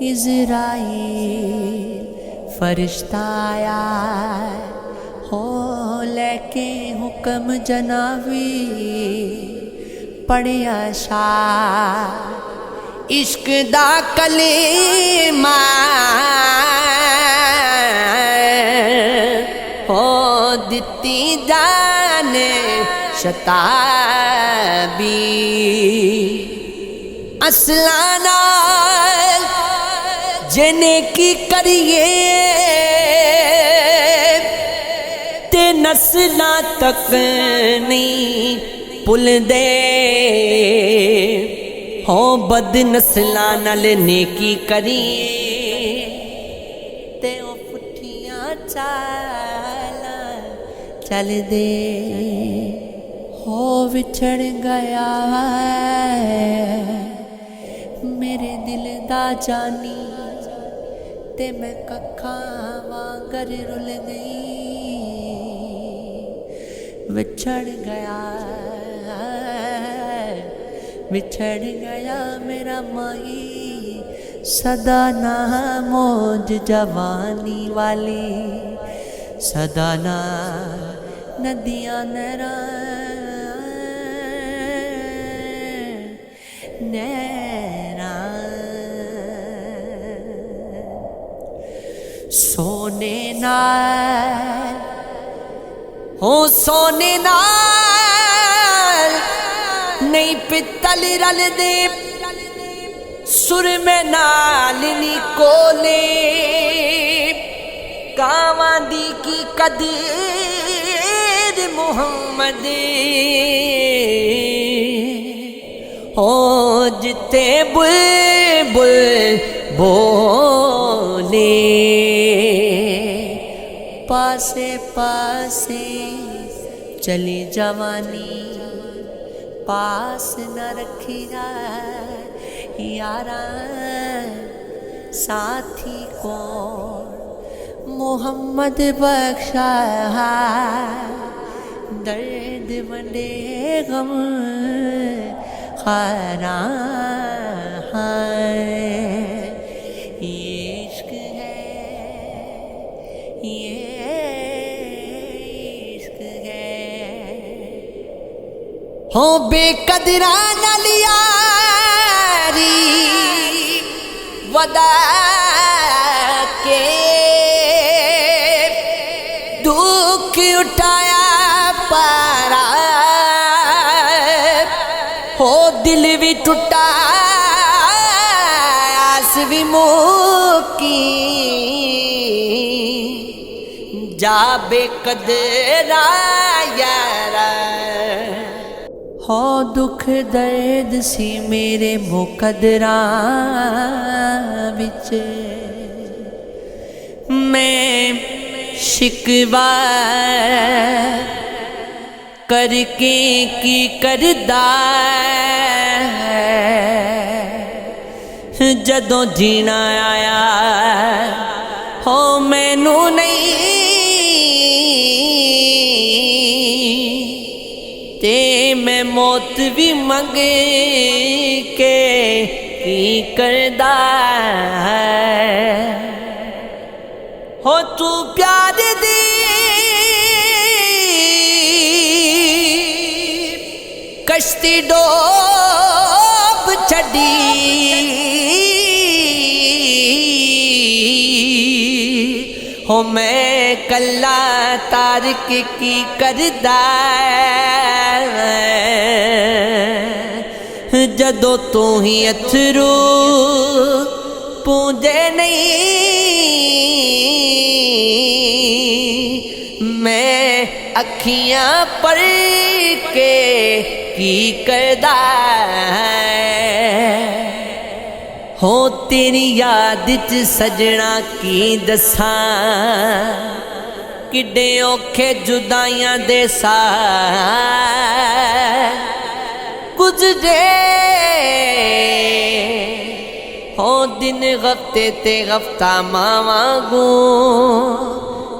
Israel फरिश्ता आया हो लेके हुक्म जनाबी पढ़िया शाह इश्क दा कलेमा हो दिती जाने शताबी असलाना जिने की करिए ते नस्लां तक नहीं भुल दे हो बद नस्लां नाल नेकी करिए ते ओ पुठियां चालां चल दे हो विछड़ गया मेरे दिल दा जानी ते मैं कखा वांगर रुल गई बिछड़ गया मेरा माही सदा ना मौज जवानी वाली सदा ना नदियां नैरा सोने नाल हो सोने नाल नहीं पित्तल रल दे सुर में नाल नी कोले कावां दी की कदर मुहम्मद हो जिते बुलबुल बोले पासे पासे चली जवानी पास न रखिया यारा साथी को मोहम्मद बख्शा दर्द वंडे गम खारा हो बेकदरा नाल यारी वदा के दुख उठाया पारा हो दिल भी टूटा आस भी मुकी जा बेकदरा यारा हो दुख दर्द सी मेरे मुकदरा विच मैं शिकवा करके की करदा जदों जीना आया हो मैनू नहीं ते मैं मौत भी मंगे के की करदा हो तू प्यार दी कश्ती डोब छड़ी हो मैं कल्ला तारक की करदा जदों तू ही अथरू पूंजे नहीं मैं अखियां पढ़ के की करदा हो तेरी याद च सजना की दसां किड्डे औखे जुदाइयां दे साल गुजरे हो दिन गफ्ते ते गफ्ता मावांगू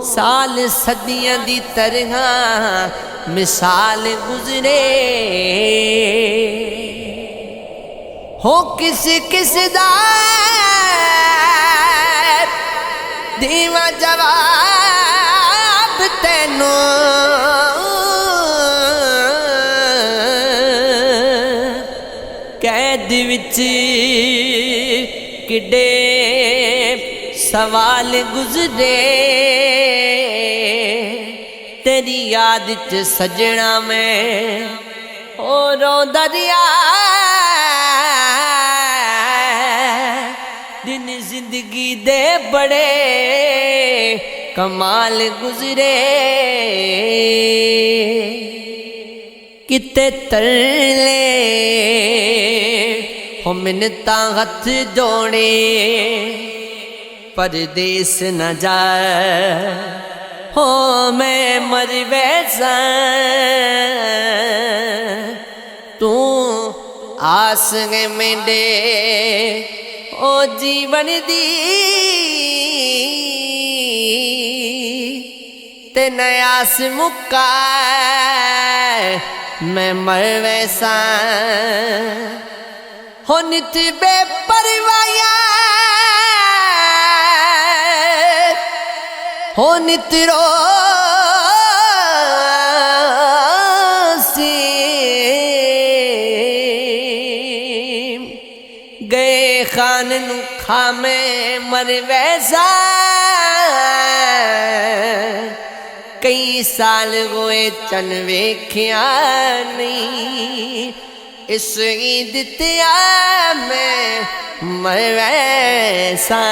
साल सदियां दी तरह मिसाल गुजरे हो किस किस दा जवाब तेनू कैद विच किडे सवाल गुजरे तेरी याद च सजना मैं ओ रोंदा रिया दिन जिंदगी दे बड़े कमाल गुजरे किते तरले हो मिन्नतां हथ जोड़े परदेस न जा हो मैं मर वैसा तू आस गए मेंडे ओ जीवन दी ते नयास मुक्का मैं मर वैसा हो नित बेपरवाया हो नित रोसी गए खान नु खामे मर वैसा कई साल होए चन वेख्या नहीं इस ईद ते मैं मर वैसा